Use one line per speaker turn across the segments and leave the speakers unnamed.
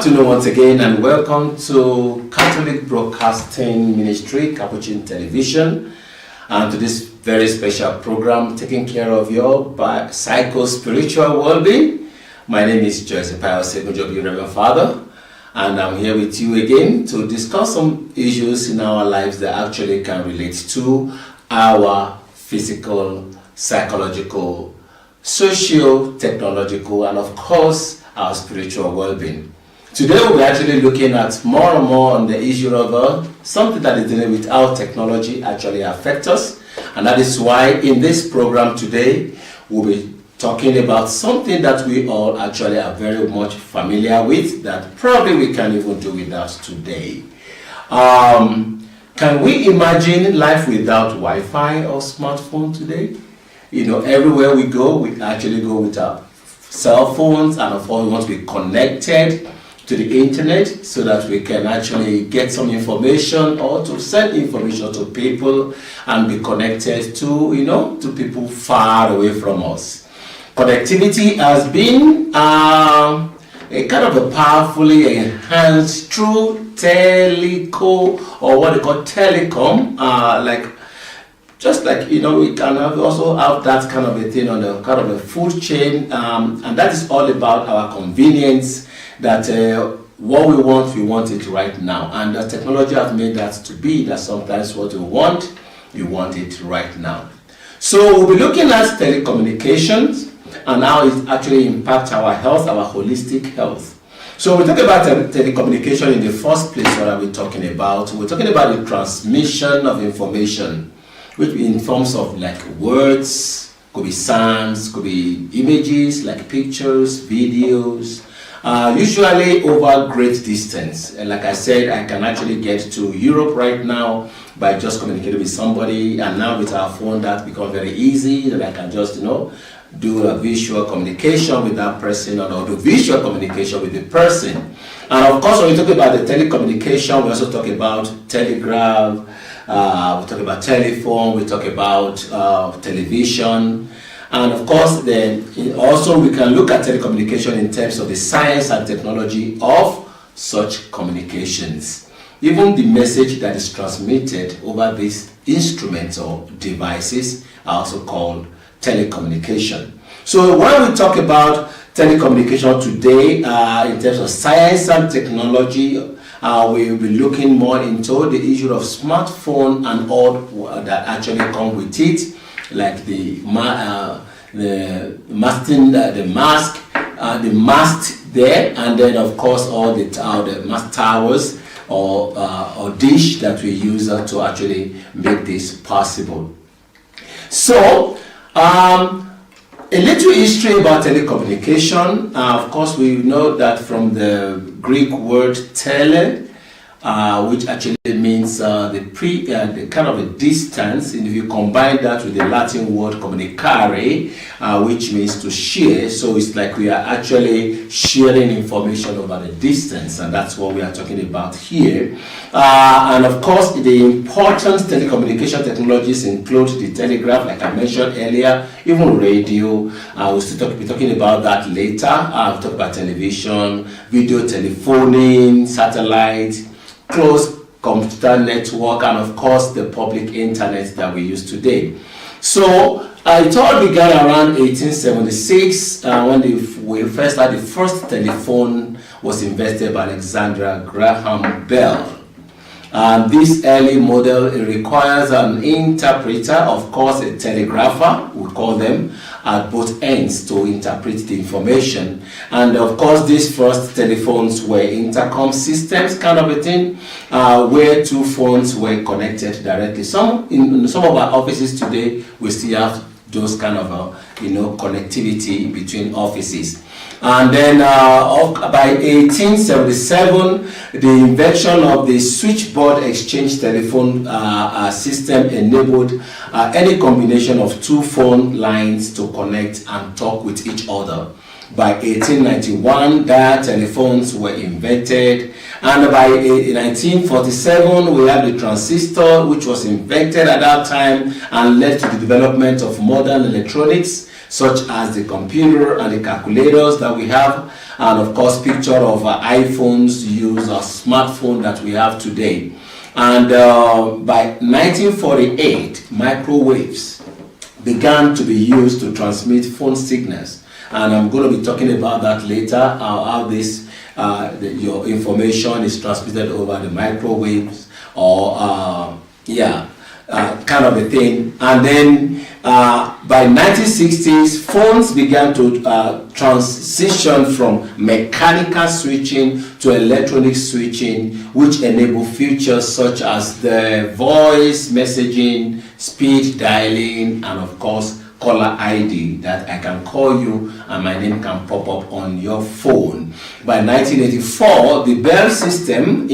afternoon once again, and welcome to Catholic Broadcasting Ministry, Capuchin Television, and to this very special program taking care of your psycho-spiritual well-being. My name is Joseph Segunjobi, Reverend Father, and I'm here with you again to discuss some issues in our lives that actually can relate to our physical, psychological, socio-technological, and of course, our spiritual well-being. Today we'll be actually looking at more and more on the issue of something that is dealing with how technology actually affects us, and that is why in this program today we'll be talking about something that we all actually are very much familiar with, that probably we can't even do without today. Can we imagine life without Wi-Fi or smartphone today? You know, everywhere we go, we actually go with our cell phones, and of course we want to be connected to the internet so that we can actually get some information or to send information to people and be connected to people far away from us. Connectivity has been a kind of a powerfully enhanced through teleco, or what they call telecom, we can also have that kind of a thing on the kind of a food chain, and that is all about our convenience, that what we want it right now, and the technology has made that to be that sometimes what you want it right now. So we'll be looking at telecommunications and how it actually impacts our health, our holistic health. So we talk about telecommunication in the first place. What are we talking about? We're talking about the transmission of information, which in forms of like words, could be sounds, could be images like pictures, videos, usually over great distance. And like I said, I can actually get to Europe right now by just communicating with somebody, and now with our phone that becomes very easy, that I can just do a visual communication with that person, or do visual communication with the person. And of course, when we talk about the telecommunication, we also talk about telegraph, we talk about telephone, we talk about television, and of course then also we can look at telecommunication in terms of the science and technology of such communications. Even the message that is transmitted over these instruments or devices are also called telecommunication. So when we talk about telecommunication today, in terms of science and technology, we will be looking more into the issue of smartphone and all that actually come with it, like the mast there, and then of course all the mast towers or dish that we use to actually make this possible. So a little history about telecommunication. Of course, we know that from the Greek word tele, which actually means the kind of a distance, and if you combine that with the Latin word communicare, which means to share, so it's like we are actually sharing information over the distance, and that's what we are talking about here. And of course, the important telecommunication technologies include the telegraph, like I mentioned earlier, even radio. We'll still be talking about that later. We'll talk about television, video telephoning, satellite, closed computer network, and of course the public internet that we use today. So it all began around 1876 when we first had the first telephone was invented by Alexander Graham Bell. This early model requires an interpreter, of course a telegrapher, we call them, at both ends to interpret the information. And of course these first telephones were intercom systems kind of a thing, where two phones were connected directly. In some of our offices today, we still have those kind of connectivity between offices. And then by 1877, the invention of the switchboard exchange telephone system enabled any combination of two phone lines to connect and talk with each other. By 1891, dial telephones were invented, and by 1947, we had the transistor, which was invented at that time and led to the development of modern electronics, such as the computer and the calculators that we have. and of course picture of iPhones used or smartphone that we have today. And by 1948, microwaves began to be used to transmit phone signals, and I'm going to be talking about that later, how this your information is transmitted over the microwaves, or kind of a thing. And then by 1960s, phones began to transition from mechanical switching to electronic switching, which enable features such as the voice messaging, speed dialing, and of course caller ID, that I can call you and my name can pop up on your phone. By 1984, the Bell system,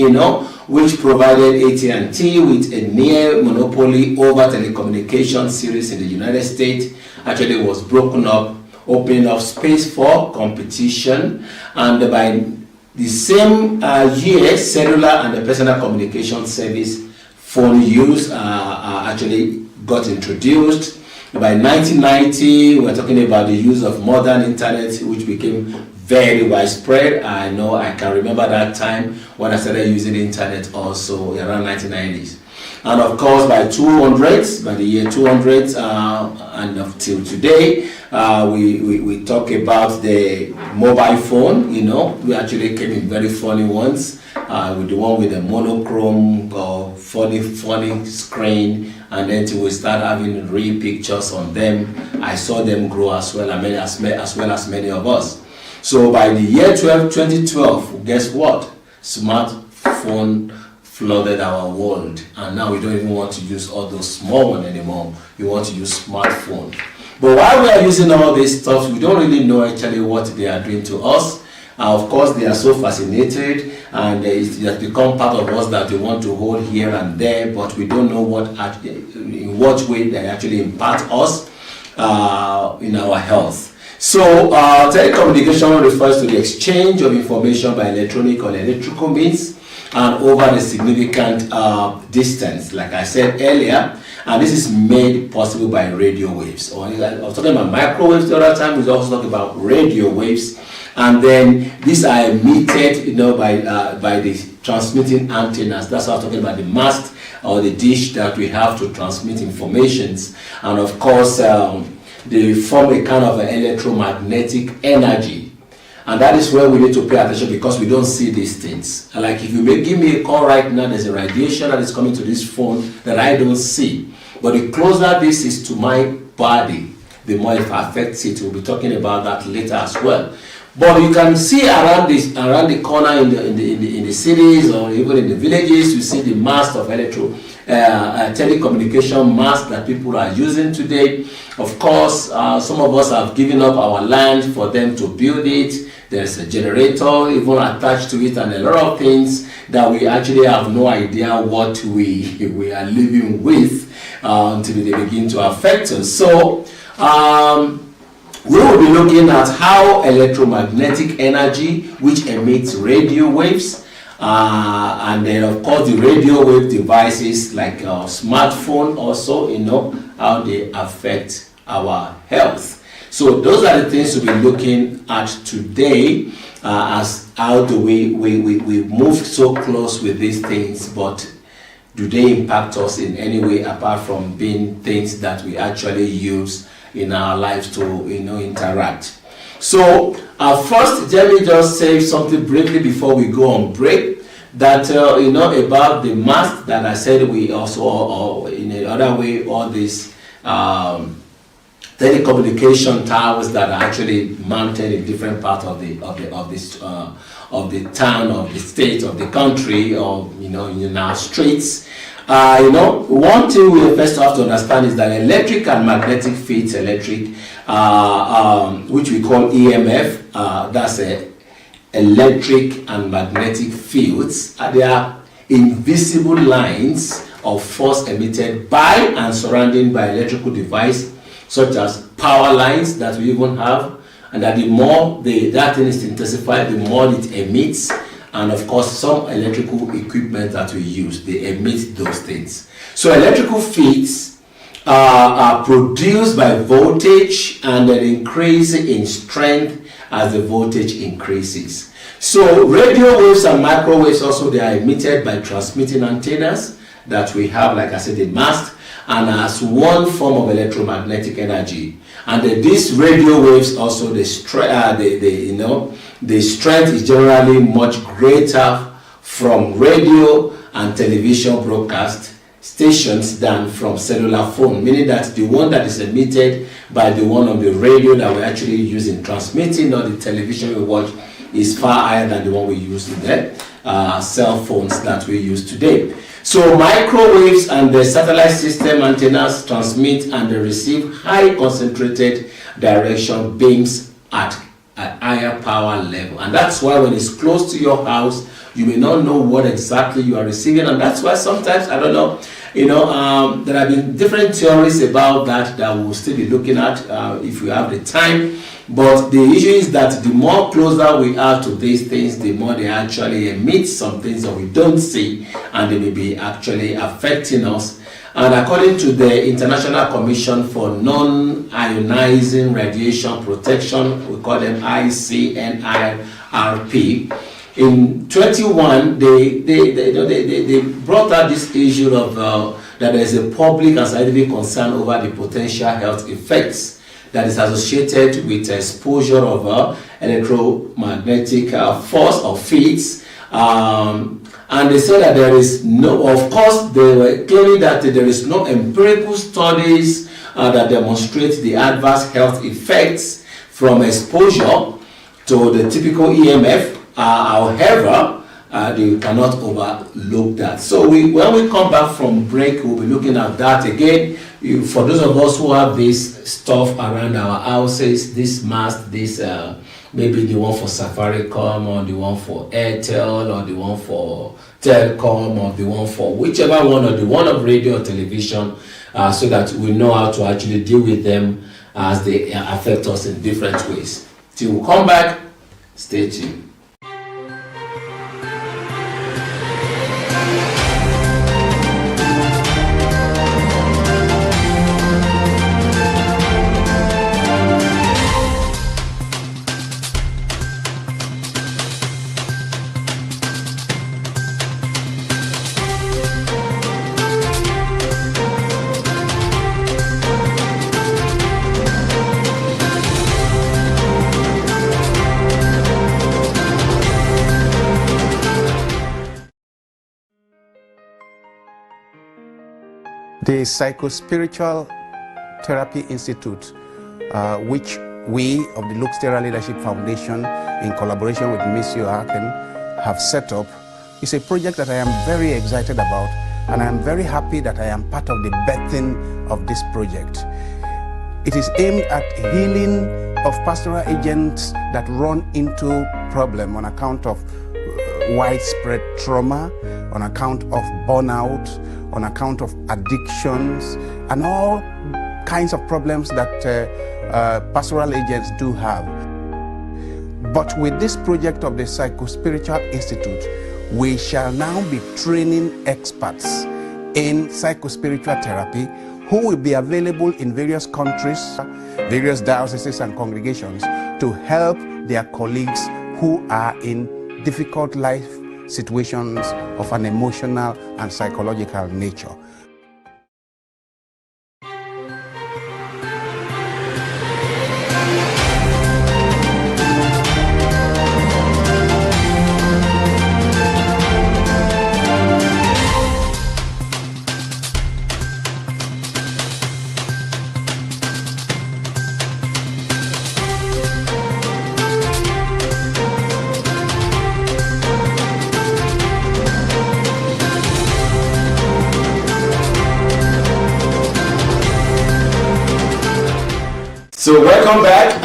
which provided AT&T with a near monopoly over telecommunication series in the United States, actually was broken up, opening up space for competition. And by the same year, cellular and the personal communication service phone use actually got introduced. By 1990, we're talking about the use of modern internet, which became very widespread. I know I can remember that time when I started using the internet also around 1990s. And of course, by the year 200, and up till today, we talk about the mobile phone. We actually came in very funny ones, with the one with the monochrome or funny screen, and then till we start having real pictures on them. I saw them grow as well as many of us. So by the year 2012, guess what? Smartphone flooded our world, and now we don't even want to use all those small ones anymore. We want to use smartphone. But while we are using all this stuff, we don't really know actually what they are doing to us. Of course, they are so fascinated, and it has become part of us that they want to hold here and there, but we don't know in what way they actually impact us in our health. So, telecommunication refers to the exchange of information by electronic or electrical means and over a significant distance, like I said earlier, and this is made possible by radio waves. I was talking about microwaves the other time. We also talk about radio waves, and then these are emitted, by the transmitting antennas. That's what I'm talking about, the mast or the dish that we have to transmit informations, and of course, they form a kind of an electromagnetic energy. And that is where we need to pay attention, because we don't see these things. Like if you may give me a call right now, there's a radiation that is coming to this phone that I don't see. But the closer this is to my body, the more it affects it. We'll be talking about that later as well. But you can see around the corner in the cities or even in the villages, you see the mast of telecommunication mast that people are using today. Of course, some of us have given up our land for them to build it. There's a generator even attached to it, and a lot of things that we actually have no idea what we are living with until they begin to affect us. So we will be looking at how electromagnetic energy, which emits radio waves, and then of course the radio wave devices like our smartphone also, how they affect our health. So those are the things we'll be looking at today, as how do we moved so close with these things, but do they impact us in any way apart from being things that we actually use in our lives to interact? So first, let me just say something briefly before we go on break, that about the mast that I said. We also, or in another way, all these telecommunication towers that are actually mounted in different parts of the town, of the state, of the country, or in our streets. One thing we first have to understand is that electric and magnetic fields, which we call EMF, that's electric and magnetic fields, they are invisible lines of force emitted by and surrounding by electrical device, such as power lines that we even have, and that the more that thing is intensified, the more it emits. And of course, some electrical equipment that we use, they emit those things. So electrical fields are produced by voltage and an increase in strength as the voltage increases. So radio waves and microwaves also, they are emitted by transmitting antennas that we have, like I said, the mast, and as one form of electromagnetic energy. And these radio waves also, the strength is generally much greater from radio and television broadcast stations than from cellular phone, meaning that the one that is emitted by the one on the radio that we're actually using transmitting, or the television we watch, is far higher than the one we use in the cell phones that we use today. So microwaves and the satellite system antennas transmit and they receive high concentrated direction beams at a higher power level, and that's why when it's close to your house, you may not know what exactly you are receiving. And that's why sometimes, I don't know, there have been different theories about that we'll still be looking at if we have the time. But the issue is that the more closer we are to these things, the more they actually emit some things that we don't see, and they may be actually affecting us. And according to the International Commission for Non-Ionizing Radiation Protection, we call them ICNIRP, in 21, they brought out this issue of that there is a public and scientific concern over the potential health effects that is associated with exposure of electromagnetic force or fields. And they said that there is no, of course, they were claiming that there is no empirical studies that demonstrate the adverse health effects from exposure to the typical EMF. However, they cannot overlook that. So when we come back from break, we'll be looking at that again. For those of us who have this stuff around our houses, this mast, this maybe the one for Safaricom, or the one for Airtel, or the one for Telecom, or the one for whichever one, or the one of radio or television, so that we know how to actually deal with them as they affect us in different ways. Till we come back, stay tuned.
The Psycho-Spiritual Therapy Institute, which we of the Luke Stera Leadership Foundation, in collaboration with Miss Joachim, have set up, is a project that I am very excited about, and I am very happy that I am part of the birthing of this project. It is aimed at healing of pastoral agents that run into problem on account of widespread trauma, on account of burnout, on account of addictions, and all kinds of problems that pastoral agents do have. But with this project of the Psycho-Spiritual Institute, we shall now be training experts in psycho-spiritual therapy who will be available in various countries, various dioceses and congregations to help their colleagues who are in difficult life situations of an emotional and psychological nature.
So welcome back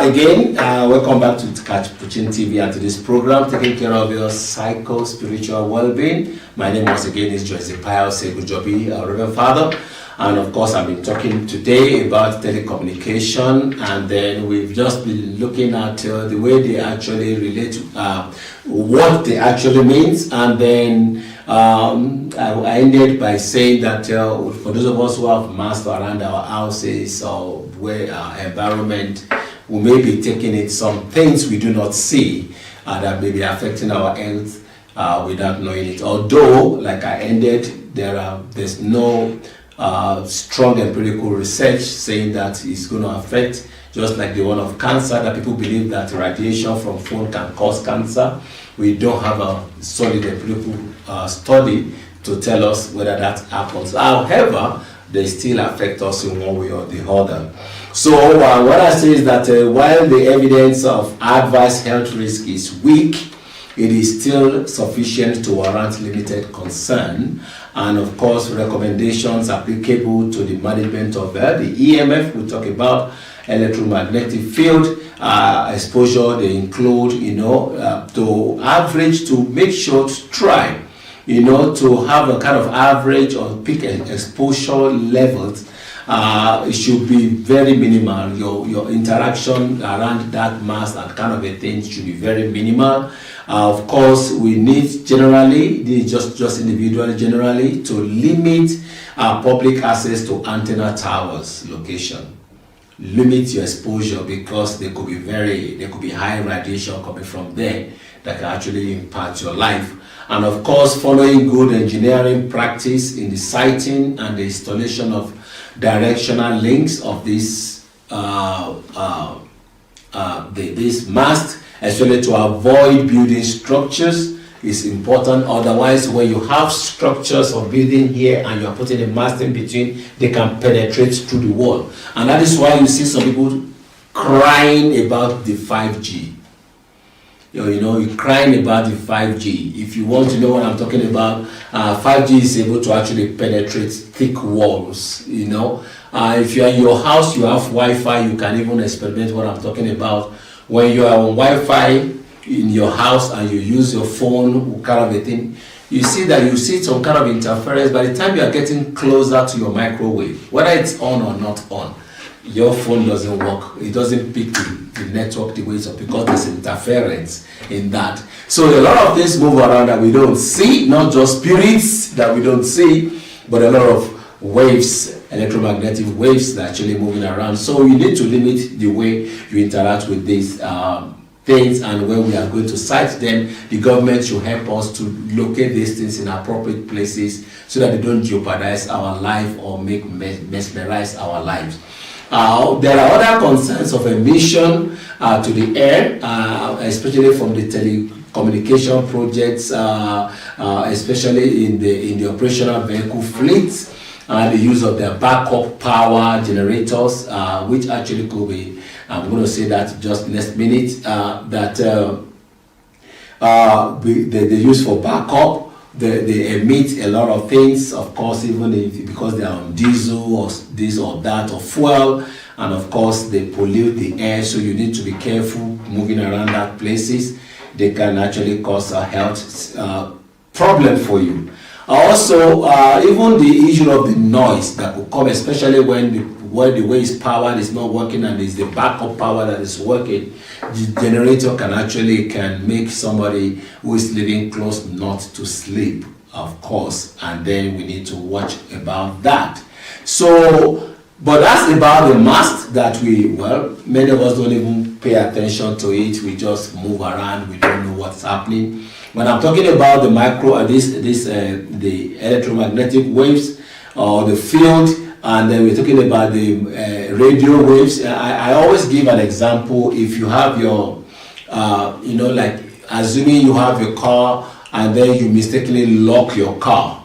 again. Welcome back to Capuchin TV and to this program, taking care of your psycho-spiritual well-being. My name once again is Joyce Pius Segujobi, Reverend Father. And of course, I've been talking today about telecommunication, and then we've just been looking at the way they actually relate to what they actually means. And then I ended by saying that for those of us who have masts around our houses or where our environment, we may be taking in some things we do not see that may be affecting our health without knowing it. Although, like I ended, there's no strong empirical research saying that it's going to affect, just like the one of cancer, that people believe that radiation from phone can cause cancer. We don't have a solid empirical study to tell us whether that happens. However, they still affect us in one way or the other. So what I say is that while the evidence of adverse health risk is weak, it is still sufficient to warrant limited concern. And of course, recommendations applicable to the management of the EMF, we talk about electromagnetic field exposure. They include, to average, to make sure to try, to have a kind of average or peak exposure levels. It should be very minimal. Your interaction around that mass and kind of a thing should be very minimal. Of course, we need generally, just individually generally, to limit public access to antenna towers location. Limit your exposure, because there could be high radiation coming from there that can actually impact your life. And of course, following good engineering practice in the siting and the installation of directional links of this mast, especially to avoid building structures, is important. Otherwise, when you have structures of building here and you are putting a mast in between, they can penetrate through the wall. And that is why you see some people crying about the 5G. You're crying about the 5G. If you want to know what I'm talking about, 5G is able to actually penetrate thick walls. If you are in your house, you have Wi-Fi, you can even experiment what I'm talking about. When you are on Wi-Fi in your house and you use your phone, kind of a thing, you see some kind of interference. By the time you are getting closer to your microwave, whether it's on or not on, your phone doesn't work. It doesn't pick the network the way it's up, because there's interference in that. So a lot of things move around that we don't see, not just spirits that we don't see, but a lot of waves, electromagnetic waves that are actually moving around. So you need to limit the way you interact with these things, and when we are going to site them, the government should help us to locate these things in appropriate places so that they don't jeopardize our life or mesmerize our lives. There are other concerns of emission to the air, especially from the telecommunication projects, especially in the operational vehicle fleets, the use of their backup power generators, which actually could be, I'm going to say that just next minute, that they use for backup. They emit a lot of things, of course, even because they are on diesel or this or that or fuel, and of course they pollute the air. So you need to be careful moving around that places. They can actually cause a health problem for you. Also, even the issue of the noise that could come, especially when the way it's powered is not working and it's the backup power that is working, the generator can make somebody who is living close not to sleep, of course, and then we need to watch about that. So, but that's about the mast that many of us don't even pay attention to it. We just move around, we don't know what's happening. When I'm talking about the electromagnetic waves or the field, and then we're talking about the radio waves, I always give an example. If you have your, like assuming you have your car and then you mistakenly lock your car.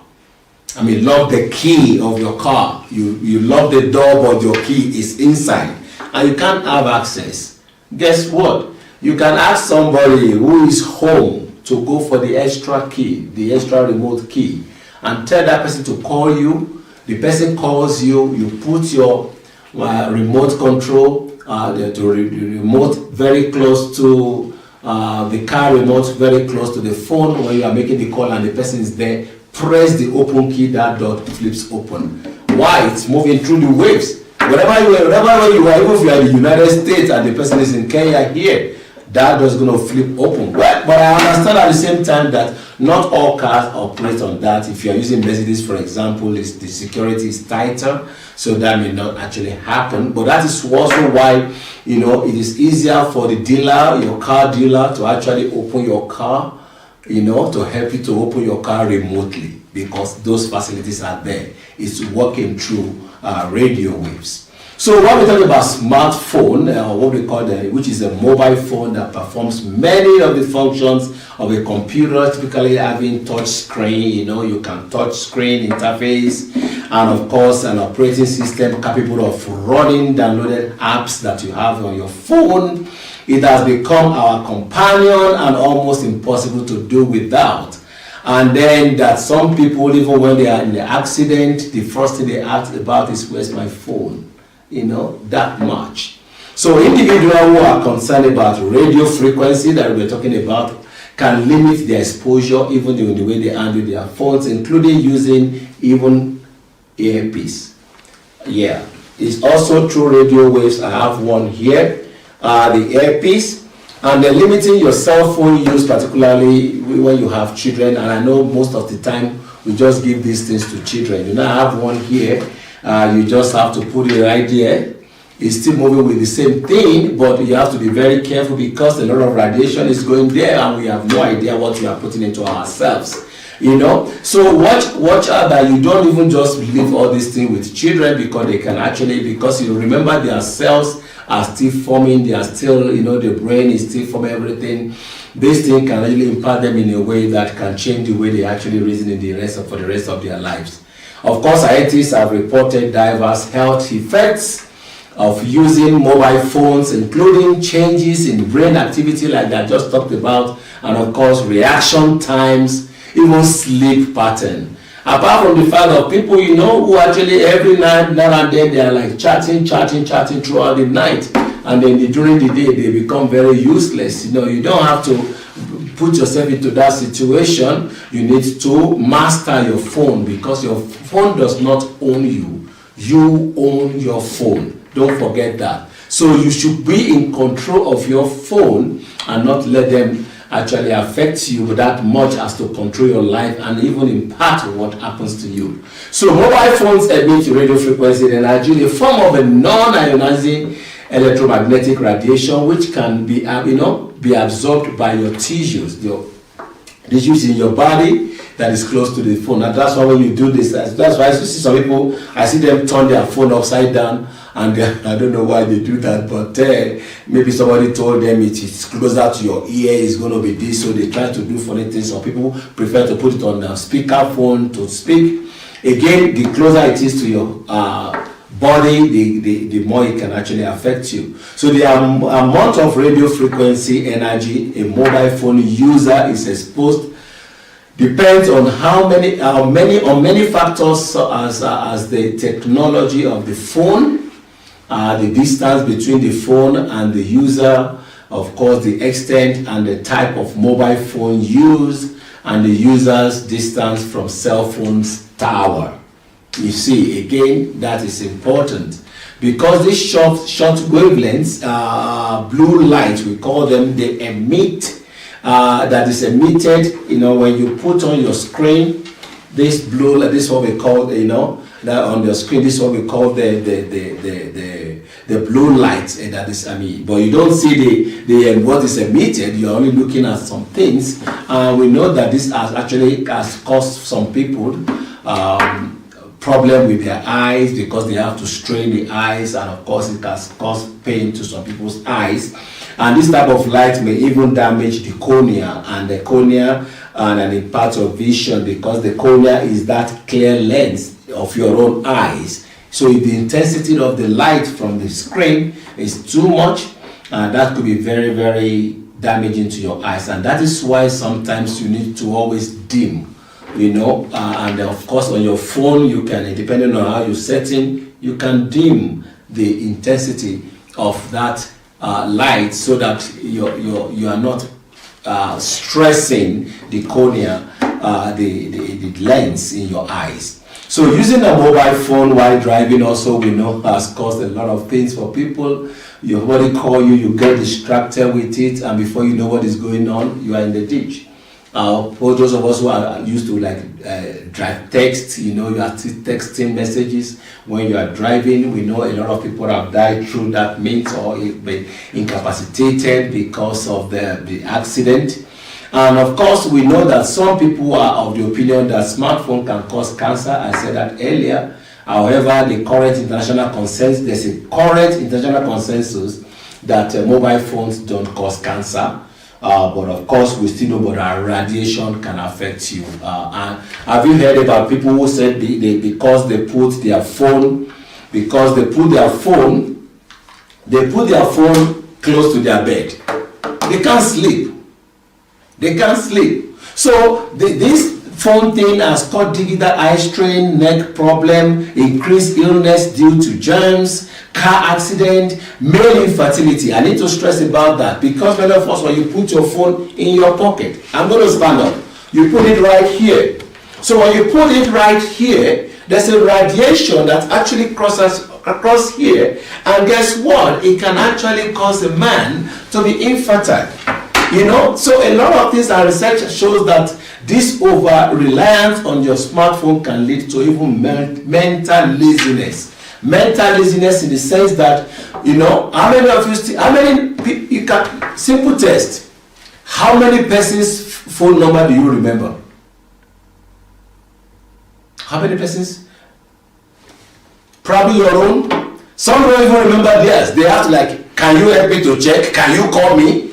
Lock the key of your car. You lock the door, but your key is inside and you can't have access. Guess what? You can ask somebody who is home to go for the extra key, the extra remote key, and tell that person to call you. The person calls you, you put your remote control, the remote very close to the car remote, very close to the phone when you are making the call and the person is there. Press the open key, that door flips open. Why? It's moving through the waves. Wherever you are, even if you are in the United States and the person is in Kenya here, that door is going to flip open. Well, but I understand at the same time that Not all cars operate on that. If you are using Mercedes, for example, the security is tighter, so that may not actually happen. But that is also why, you know, it is easier for the dealer, your car dealer, to actually open your car, you know, to help you to open your car remotely, because those facilities are there. It's working through radio waves. So when we talk about smartphone, what we call which is a mobile phone that performs many of the functions of a computer, typically having touch screen, you know, you can touch screen interface, and of course an operating system capable of running downloaded apps that you have on your phone. It has become our companion and almost impossible to do without. And then that some people, even when they are in the accident, the first thing they ask about is, where's my phone? You know, that much. So individuals who are concerned about radio frequency that we're talking about can limit their exposure even in the way they handle their phones, including using even earpiece. Yeah, it's also through radio waves. I have one here, the earpiece. And then limiting your cell phone use, particularly when you have children. And I know most of the time we just give these things to children. You know, I have one here. You just have to put it right there. It's still moving with the same thing, but you have to be very careful because a lot of radiation is going there and we have no idea what we are putting into ourselves. You know, so watch out that you don't even just leave all these things with children, because they can actually, because you remember their cells are still forming, they are still, you know, the brain is still forming everything. This thing can really impact them in a way that can change the way they actually reason for the rest of their lives. Of course, scientists have reported diverse health effects of using mobile phones, including changes in brain activity like I just talked about, and of course reaction times, even sleep pattern. Apart from the fact that people, you know, who actually every night, now and then, they are like chatting throughout the night, and then during the day they become very useless. You know, you don't have to put yourself into that situation. You need to master your phone, because your phone does not own you. You own your phone. Don't forget that. So you should be in control of your phone and not let them actually affect you that much as to control your life and even impact what happens to you. So mobile phones emit radio frequency energy in the form of a non-ionizing electromagnetic radiation, which can be, be absorbed by your tissues, the tissues in your body that is close to the phone. And that's why when you do this, that's why I see some people, I see them turn their phone upside down, and I don't know why they do that, but maybe somebody told them it is closer to your ear, it's going to be this, so they try to do funny things. Some people prefer to put it on the speaker phone to speak. Again, the closer it is to your body, the more it can actually affect you. So the amount of radio frequency energy a mobile phone user is exposed depends on many factors, as the technology of the phone, the distance between the phone and the user, of course the extent and the type of mobile phone used, and the user's distance from cell phone's tower. You see, again, that is important, because these short wavelengths, blue light, we call them, they emit, that is emitted, you know, when you put on your screen, this blue light, this is what we call, you know, that on your screen, this is what we call the blue light, that is, but you don't see the what is emitted. You're only looking at some things, and we know that this has caused some people problem with their eyes, because they have to strain the eyes, and of course it has caused pain to some people's eyes. And this type of light may even damage the cornea, and the cornea and impact of vision, because the cornea is that clear lens of your own eyes. So if the intensity of the light from the screen is too much, that could be very, very damaging to your eyes. And that is why sometimes you need to always dim, you know, and of course on your phone you can, depending on how you set in, you can dim the intensity of that light, so that you are not stressing the cornea, the lens in your eyes. So using a mobile phone while driving also, we know, has caused a lot of things for people. Your body call you, you get distracted with it, and before you know what is going on, you are in the ditch. For those of us who are used to drive text, you are texting messages when you are driving. We know a lot of people have died through that means or been incapacitated because of the accident. And of course, we know that some people are of the opinion that smartphone can cause cancer. I said that earlier. However, there's a current international consensus that mobile phones don't cause cancer. But of course, we still know that radiation can affect you. And have you heard about people who said because they put their phone close to their bed, they can't sleep. So this phone thing has caused digital eye strain, neck problem, increased illness due to germs, car accident, male infertility. I need to stress about that because many of us, when you put your phone in your pocket, I'm going to stand up, you put it right here. So when you put it right here, there's a radiation that actually crosses across here, and guess what? It can actually cause a man to be infertile. So a lot of things, our research shows that this over-reliance on your smartphone can lead to even mental laziness. Mental laziness in the sense that, how many of you simple test, how many person's phone number do you remember? How many persons? Probably your own. Some don't even remember theirs. They have to can you help me to check? Can you call me?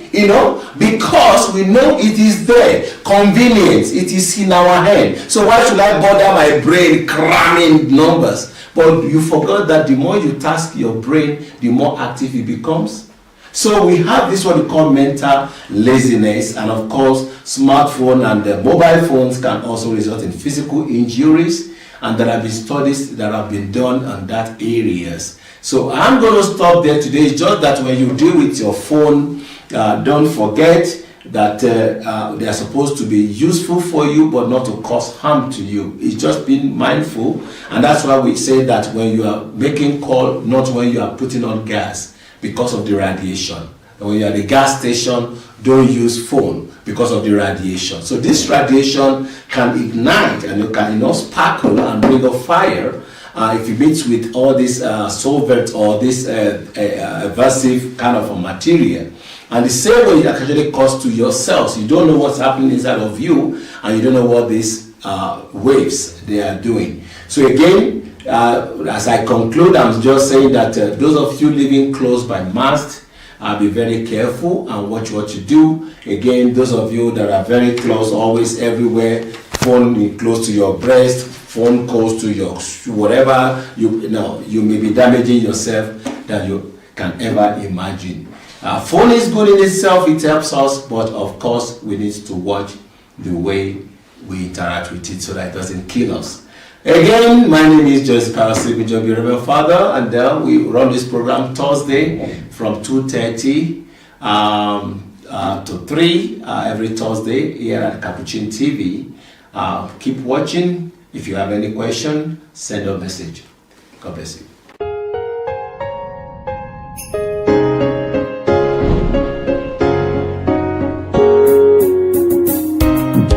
Because we know it is there. Convenience, it is in our hand. So why should I bother my brain cramming numbers? But you forgot that the more you task your brain, the more active it becomes. So we have this what we call mental laziness, and of course, smartphone and mobile phones can also result in physical injuries, and there have been studies that have been done on that areas. So I'm going to stop there today. It's just that when you deal with your phone, don't forget that they are supposed to be useful for you but not to cause harm to you. It's just being mindful, and that's why we say that when you are making call, not when you are putting on gas because of the radiation. And when you are at the gas station, don't use phone because of the radiation. So this radiation can ignite and you can sparkle and bring a fire if you mix with all this solvent or this abrasive kind of a material. And the same way it actually cause to your cells. You don't know what's happening inside of you, and you don't know what these waves they are doing. So again, as I conclude, I'm just saying that those of you living close by mast, be very careful and watch what you do. Again, those of you that are very close, always everywhere, phone close to your breast, phone close to your whatever, you may be damaging yourself than you can ever imagine. Phone is good in itself, it helps us, but of course we need to watch the way we interact with it so that it doesn't kill us. Again, my name is Joseph Parasibi Jobi, Reverend Father, and we run this program Thursday from 2:30 to 3 every Thursday here at Capuchin TV. Keep watching. If you have any question, send a message. God bless you.